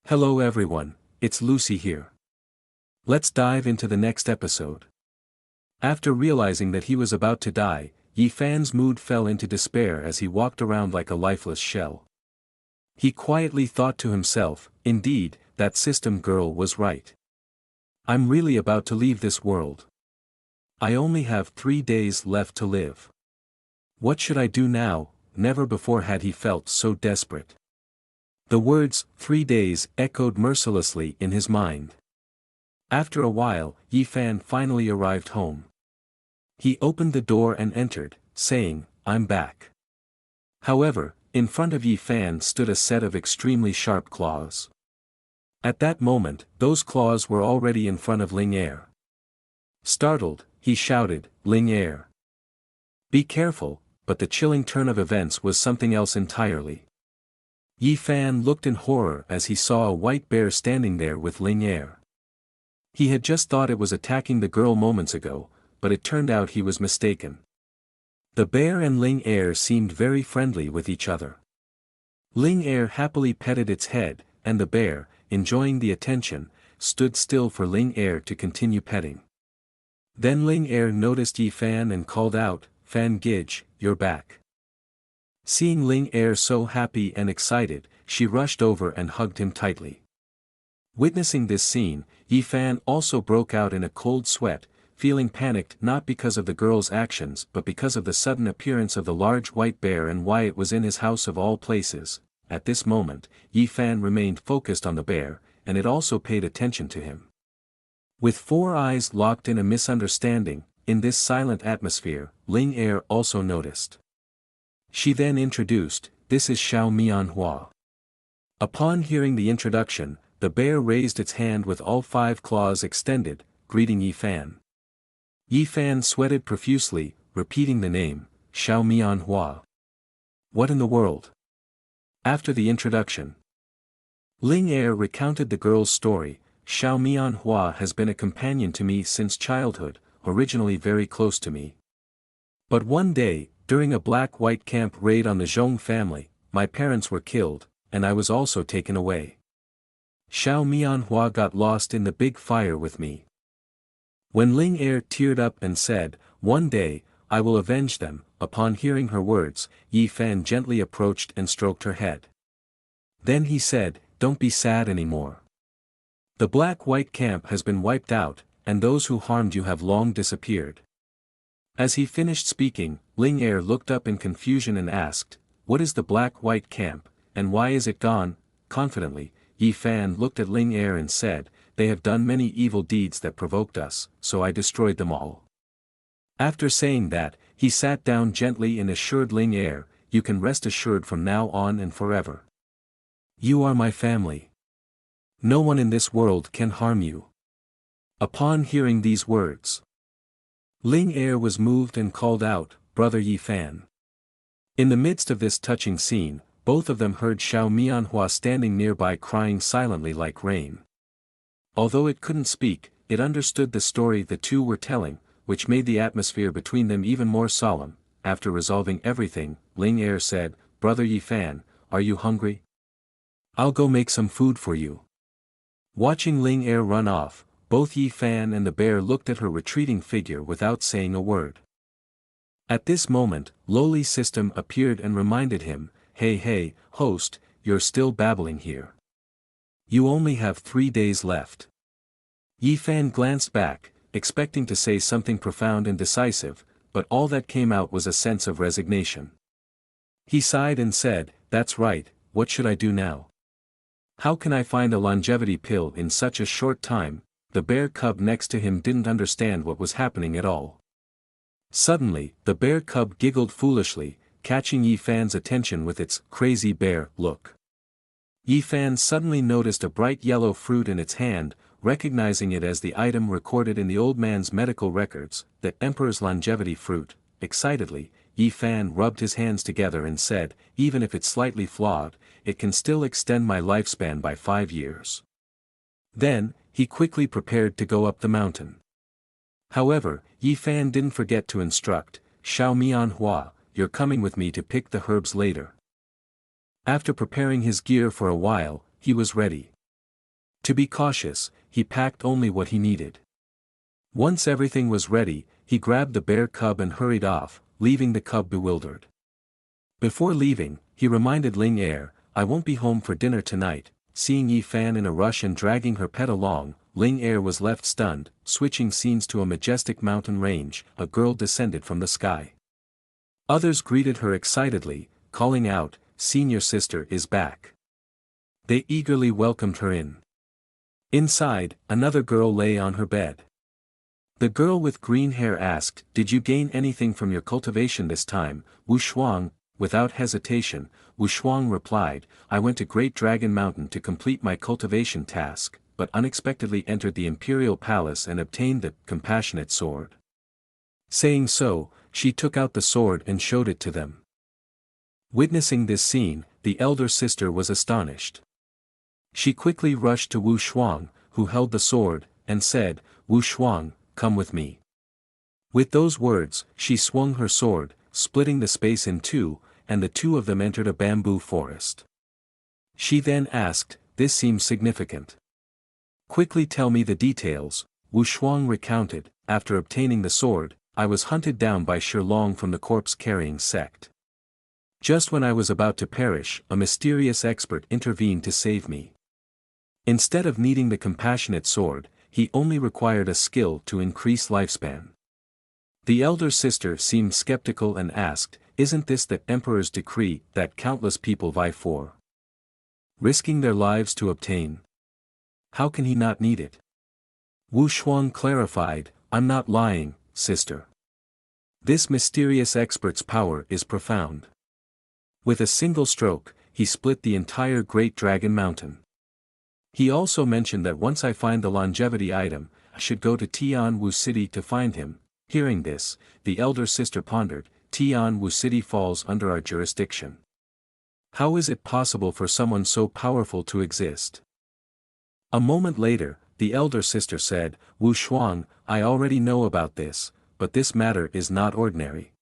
Hello everyone, it's Lucy here. Let's dive into the next episode. After realizing that he was about to die, Yi Fan's mood fell into despair as he walked around like a lifeless shell. He quietly thought to himself, indeed, that system girl was right. I'm really about to leave this world. I only have 3 days left to live. What should I do now? Never before had he felt so desperate. The words, 3 days, echoed mercilessly in his mind. After a while, Yi Fan finally arrived home. He opened the door and entered, saying, I'm back. However, in front of Yi Fan stood a set of extremely sharp claws. At that moment, those claws were already in front of Ling Er. Startled, he shouted, Ling Er. Be careful, but the chilling turn of events was something else entirely. Yi Fan looked in horror as he saw a white bear standing there with Ling Er. He had just thought it was attacking the girl moments ago, but it turned out he was mistaken. The bear and Ling Er seemed very friendly with each other. Ling Er happily petted its head, and the bear, enjoying the attention, stood still for Ling Er to continue petting. Then Ling Er noticed Yi Fan and called out, Fan Gij, you're back. Seeing Ling Er so happy and excited, she rushed over and hugged him tightly. Witnessing this scene, Yi Fan also broke out in a cold sweat, feeling panicked not because of the girl's actions but because of the sudden appearance of the large white bear and why it was in his house of all places. At this moment, Yi Fan remained focused on the bear, and it also paid attention to him. With 4 eyes locked in a misunderstanding, in this silent atmosphere, Ling Er also noticed. She then introduced, this is Manhwa. Upon hearing the introduction, the bear raised its hand with all 5 claws extended, greeting Yi Fan. Yi Fan sweated profusely, repeating the name, Manhwa. What in the world? After the introduction, Ling Er recounted the girl's story. Manhwa has been a companion to me since childhood, originally very close to me. But one day, during a black-white camp raid on the Zhong family, my parents were killed, and I was also taken away. Manhwa got lost in the big fire with me. When Ling Er teared up and said, one day, I will avenge them, upon hearing her words, Yi Fan gently approached and stroked her head. Then he said, don't be sad anymore. The black-white camp has been wiped out, and those who harmed you have long disappeared. As he finished speaking, Ling Er looked up in confusion and asked, what is the black-white camp, and why is it gone? Confidently, Yi Fan looked at Ling Er and said, they have done many evil deeds that provoked us, so I destroyed them all. After saying that, he sat down gently and assured Ling Er, you can rest assured from now on and forever. You are my family. No one in this world can harm you. Upon hearing these words, Ling Er was moved and called out, Brother Yi Fan. In the midst of this touching scene, both of them heard Manhwa standing nearby crying silently like rain. Although it couldn't speak, it understood the story the two were telling, which made the atmosphere between them even more solemn. After resolving everything, Ling Er said, Brother Yi Fan, are you hungry? I'll go make some food for you. Watching Ling Er run off, both Yi Fan and the bear looked at her retreating figure without saying a word. At this moment, Loli's system appeared and reminded him, hey, host, you're still babbling here. You only have 3 days left. Yi Fan glanced back, expecting to say something profound and decisive, but all that came out was a sense of resignation. He sighed and said, that's right, what should I do now? How can I find a longevity pill in such a short time? The bear cub next to him didn't understand what was happening at all. Suddenly, the bear cub giggled foolishly, catching Yi Fan's attention with its crazy bear look. Yi Fan suddenly noticed a bright yellow fruit in its hand, recognizing it as the item recorded in the old man's medical records, the Emperor's longevity fruit. Excitedly, Yi Fan rubbed his hands together and said, even if it's slightly flawed, it can still extend my lifespan by 5 years. Then, he quickly prepared to go up the mountain. However, Yi Fan didn't forget to instruct, Manhwa, you're coming with me to pick the herbs later. After preparing his gear for a while, he was ready. To be cautious, he packed only what he needed. Once everything was ready, he grabbed the bear cub and hurried off, leaving the cub bewildered. Before leaving, he reminded Ling Er, "I won't be home for dinner tonight." Seeing Yi Fan in a rush and dragging her pet along, Ling Er was left stunned. Switching scenes to a majestic mountain range, a girl descended from the sky. Others greeted her excitedly, calling out, "Senior sister is back." They eagerly welcomed her in. Inside, another girl lay on her bed. The girl with green hair asked, "Did you gain anything from your cultivation this time, Wu Shuang?" Without hesitation, Wu Shuang replied, "I went to Great Dragon Mountain to complete my cultivation task, but unexpectedly entered the imperial palace and obtained the compassionate sword." Saying so, she took out the sword and showed it to them. Witnessing this scene, the elder sister was astonished. She quickly rushed to Wu Shuang, who held the sword, and said, "Wu Shuang, come with me." With those words, she swung her sword, splitting the space in two, and the two of them entered a bamboo forest. She then asked, "This seems significant. Quickly tell me the details." Wu Shuang recounted, "After obtaining the sword, I was hunted down by Shilong from the corpse-carrying sect. Just when I was about to perish, a mysterious expert intervened to save me. Instead of needing the compassionate sword, he only required a skill to increase lifespan." The elder sister seemed skeptical and asked, "Isn't this the emperor's decree that countless people vie for, risking their lives to obtain? How can he not need it?" Wu Shuang clarified, "I'm not lying, sister. This mysterious expert's power is profound. With a single stroke, he split the entire Great Dragon Mountain. He also mentioned that once I find the longevity item, I should go to Tianwu City to find him." Hearing this, the elder sister pondered, "Tianwu City falls under our jurisdiction. How is it possible for someone so powerful to exist?" A moment later, the elder sister said, "Wu Shuang, I already know about this, but this matter is not ordinary.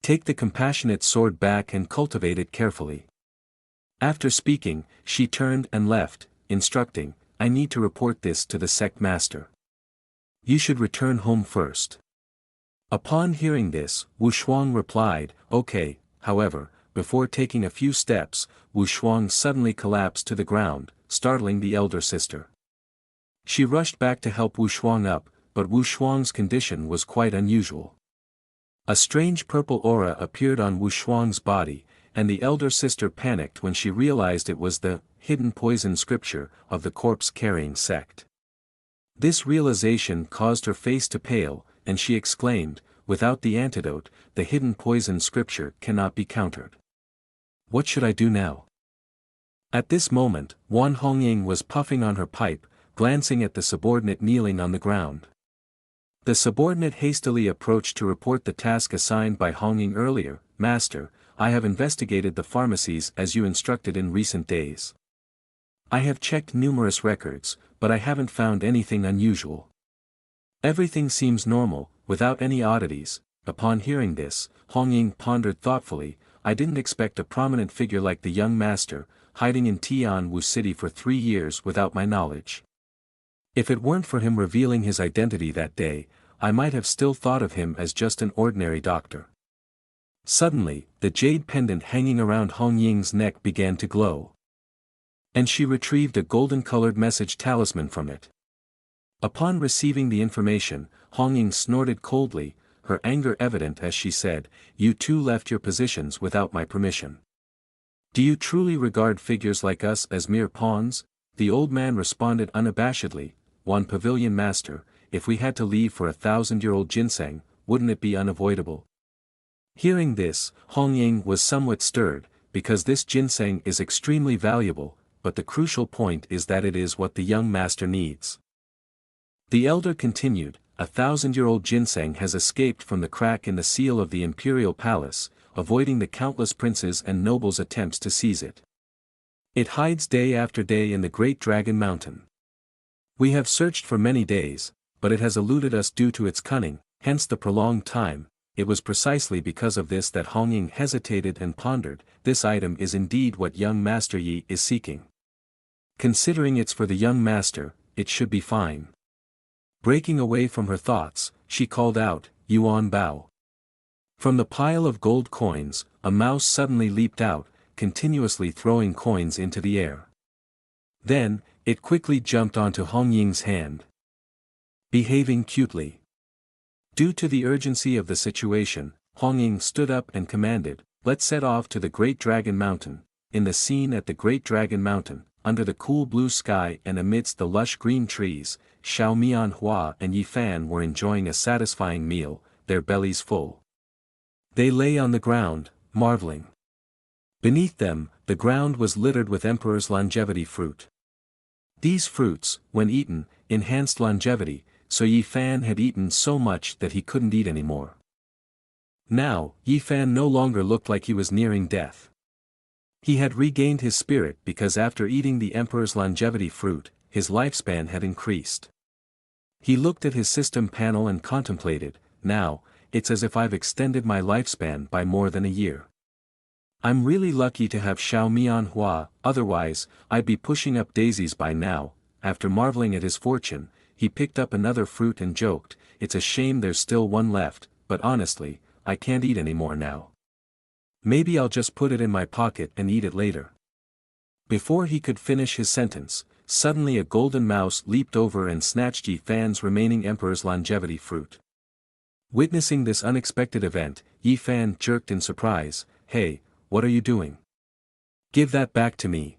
Take the compassionate sword back and cultivate it carefully." After speaking, she turned and left, instructing, "I need to report this to the sect master. You should return home first." Upon hearing this, Wu Shuang replied, "Okay." However, before taking a few steps, Wu Shuang suddenly collapsed to the ground, startling the elder sister. She rushed back to help Wu Shuang up, but Wu Shuang's condition was quite unusual. A strange purple aura appeared on Wu Shuang's body, and the elder sister panicked when she realized it was the hidden poison scripture of the corpse-carrying sect. This realization caused her face to pale, and she exclaimed, "Without the antidote, the hidden poison scripture cannot be countered. What should I do now?" At this moment, Wan Hongying was puffing on her pipe, glancing at the subordinate kneeling on the ground. The subordinate hastily approached to report the task assigned by Hongying earlier. "Master, I have investigated the pharmacies as you instructed in recent days. I have checked numerous records, but I haven't found anything unusual. Everything seems normal, without any oddities." Upon hearing this, Hongying pondered thoughtfully, "I didn't expect a prominent figure like the young master, hiding in Tianwu City for 3 years without my knowledge. If it weren't for him revealing his identity that day, I might have still thought of him as just an ordinary doctor." Suddenly, the jade pendant hanging around Hongying's neck began to glow. And she retrieved a golden-colored message talisman from it. Upon receiving the information, Hongying snorted coldly, her anger evident as she said, "You two left your positions without my permission. Do you truly regard figures like us as mere pawns?" The old man responded unabashedly, "One pavilion master, if we had to leave for 1,000-year-old ginseng, wouldn't it be unavoidable?" Hearing this, Hongying was somewhat stirred, because this ginseng is extremely valuable, but the crucial point is that it is what the young master needs. The elder continued, 1,000-year-old ginseng has escaped from the crack in the seal of the imperial palace, avoiding the countless princes and nobles' attempts to seize it. It hides day after day in the Great Dragon Mountain. We have searched for many days, but it has eluded us due to its cunning, hence the prolonged time. It was precisely because of this that Hongying hesitated and pondered, this item is indeed what young Master Yi is seeking. Considering it's for the young master, it should be fine. Breaking away from her thoughts, she called out, Yuan Bao. From the pile of gold coins, a mouse suddenly leaped out, continuously throwing coins into the air. Then, it quickly jumped onto Hong Ying's hand. Behaving cutely. Due to the urgency of the situation, Hong Ying stood up and commanded, let's set off to the Great Dragon Mountain. In the scene at the Great Dragon Mountain, under the cool blue sky and amidst the lush green trees, Xiao Manhwa and Yi Fan were enjoying a satisfying meal, their bellies full. They lay on the ground, marveling. Beneath them, the ground was littered with Emperor's longevity fruit. These fruits, when eaten, enhanced longevity, so Yi Fan had eaten so much that he couldn't eat anymore. Now, Yi Fan no longer looked like he was nearing death. He had regained his spirit because after eating the Emperor's longevity fruit, his lifespan had increased. He looked at his system panel and contemplated, now, it's as if I've extended my lifespan by more than a year. I'm really lucky to have Xiao Mianhua, otherwise, I'd be pushing up daisies by now. After marveling at his fortune, he picked up another fruit and joked, it's a shame there's still one left, but honestly, I can't eat anymore now. Maybe I'll just put it in my pocket and eat it later. Before he could finish his sentence, suddenly a golden mouse leaped over and snatched Yi Fan's remaining Emperor's longevity fruit. Witnessing this unexpected event, Yi Fan jerked in surprise, hey, what are you doing? Give that back to me.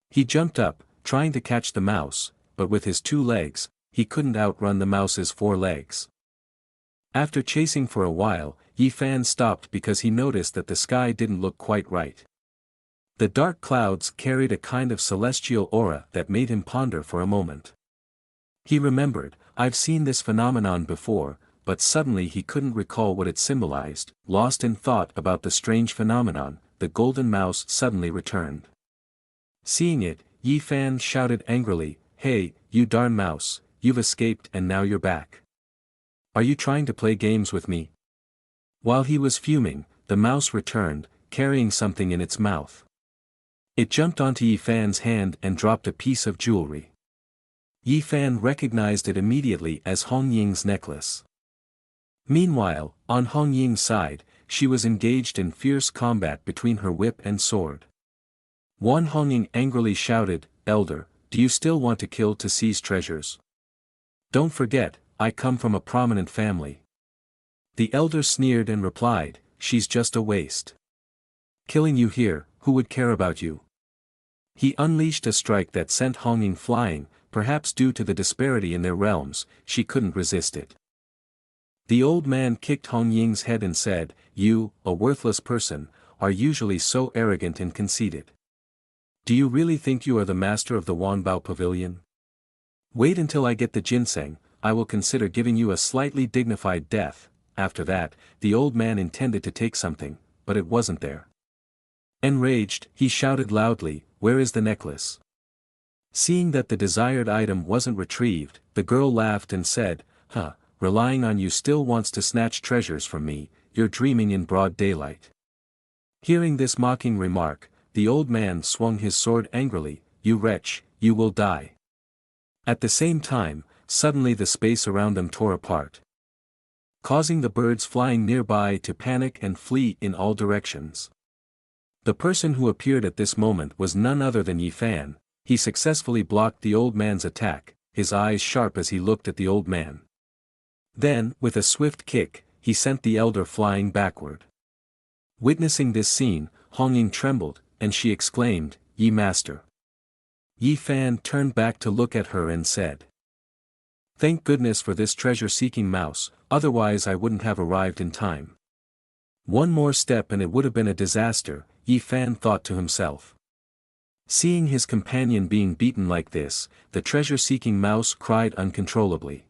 He jumped up, trying to catch the mouse, but with his 2 legs, he couldn't outrun the mouse's 4 legs. After chasing for a while, Yi Fan stopped because he noticed that the sky didn't look quite right. The dark clouds carried a kind of celestial aura that made him ponder for a moment. He remembered, I've seen this phenomenon before, but suddenly he couldn't recall what it symbolized. Lost in thought about the strange phenomenon, the golden mouse suddenly returned. Seeing it, Yi Fan shouted angrily, hey, you darn mouse, you've escaped and now you're back. Are you trying to play games with me? While he was fuming, the mouse returned, carrying something in its mouth. It jumped onto Yi Fan's hand and dropped a piece of jewelry. Yi Fan recognized it immediately as Hong Ying's necklace. Meanwhile, on Hong Ying's side, she was engaged in fierce combat between her whip and sword. One Hong Ying angrily shouted, Elder, do you still want to kill to seize treasures? Don't forget, I come from a prominent family. The elder sneered and replied, she's just a waste. Killing you here, who would care about you? He unleashed a strike that sent Hong Ying flying, perhaps due to the disparity in their realms, she couldn't resist it. The old man kicked Hong Ying's head and said, you, a worthless person, are usually so arrogant and conceited. Do you really think you are the master of the Wanbao Pavilion? Wait until I get the ginseng, I will consider giving you a slightly dignified death. After that, the old man intended to take something, but it wasn't there. Enraged, he shouted loudly, where is the necklace? Seeing that the desired item wasn't retrieved, the girl laughed and said, relying on you still wants to snatch treasures from me, you're dreaming in broad daylight. Hearing this mocking remark, the old man swung his sword angrily, you wretch, you will die. At the same time, suddenly the space around them tore apart, causing the birds flying nearby to panic and flee in all directions. The person who appeared at this moment was none other than Yi Fan. He successfully blocked the old man's attack, his eyes sharp as he looked at the old man. Then, with a swift kick, he sent the elder flying backward. Witnessing this scene, Hong Ying trembled, and she exclaimed, Yi master. Yi Fan turned back to look at her and said, thank goodness for this treasure-seeking mouse, otherwise I wouldn't have arrived in time. One more step and it would have been a disaster, Yi Fan thought to himself. Seeing his companion being beaten like this, the treasure-seeking mouse cried uncontrollably.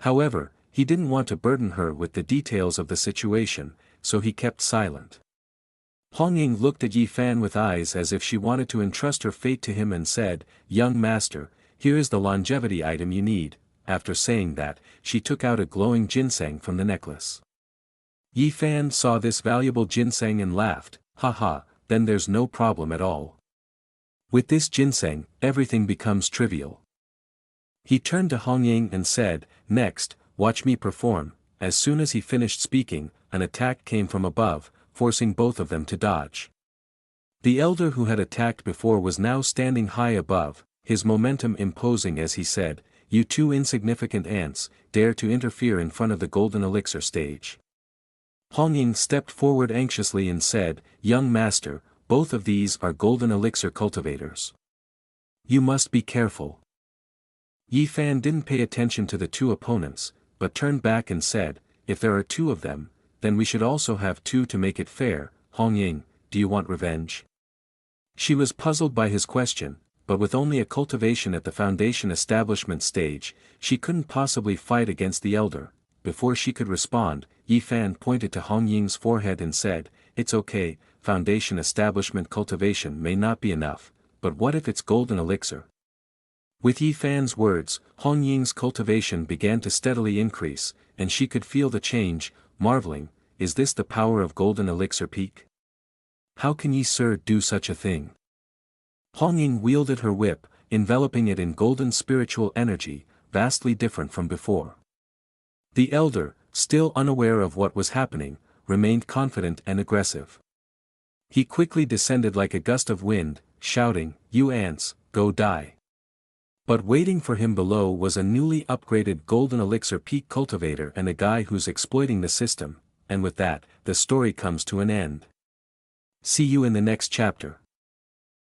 However, he didn't want to burden her with the details of the situation, so he kept silent. Hong Ying looked at Yi Fan with eyes as if she wanted to entrust her fate to him and said, young master, here is the longevity item you need. After saying that, she took out a glowing ginseng from the necklace. Yi Fan saw this valuable ginseng and laughed, then there's no problem at all. With this ginseng, everything becomes trivial. He turned to Ying and said, "Next, watch me perform." As soon as he finished speaking, an attack came from above, forcing both of them to dodge. The elder who had attacked before was now standing high above, his momentum imposing as he said, "You two insignificant ants, dare to interfere in front of the golden elixir stage." Ying stepped forward anxiously and said, "Young master, both of these are golden elixir cultivators. You must be careful." Yi Fan didn't pay attention to the two opponents, but turned back and said, "If there are two of them, then we should also have two to make it fair. Ying, do you want revenge?" She was puzzled by his question, but with only a cultivation at the foundation establishment stage, she couldn't possibly fight against the elder. Before she could respond, Yi Fan pointed to Ying's forehead and said, "It's okay, foundation establishment cultivation may not be enough, but what if it's golden elixir?" With Yi Fan's words, Ying's cultivation began to steadily increase, and she could feel the change, marveling, "Is this the power of golden elixir peak? How can ye sir do such a thing?" Ying wielded her whip, enveloping it in golden spiritual energy, vastly different from before. The elder, still unaware of what was happening, remained confident and aggressive. He quickly descended like a gust of wind, shouting, "You ants, go die." But waiting for him below was a newly upgraded golden elixir peak cultivator and a guy who's exploiting the system, and with that, the story comes to an end. See you in the next chapter.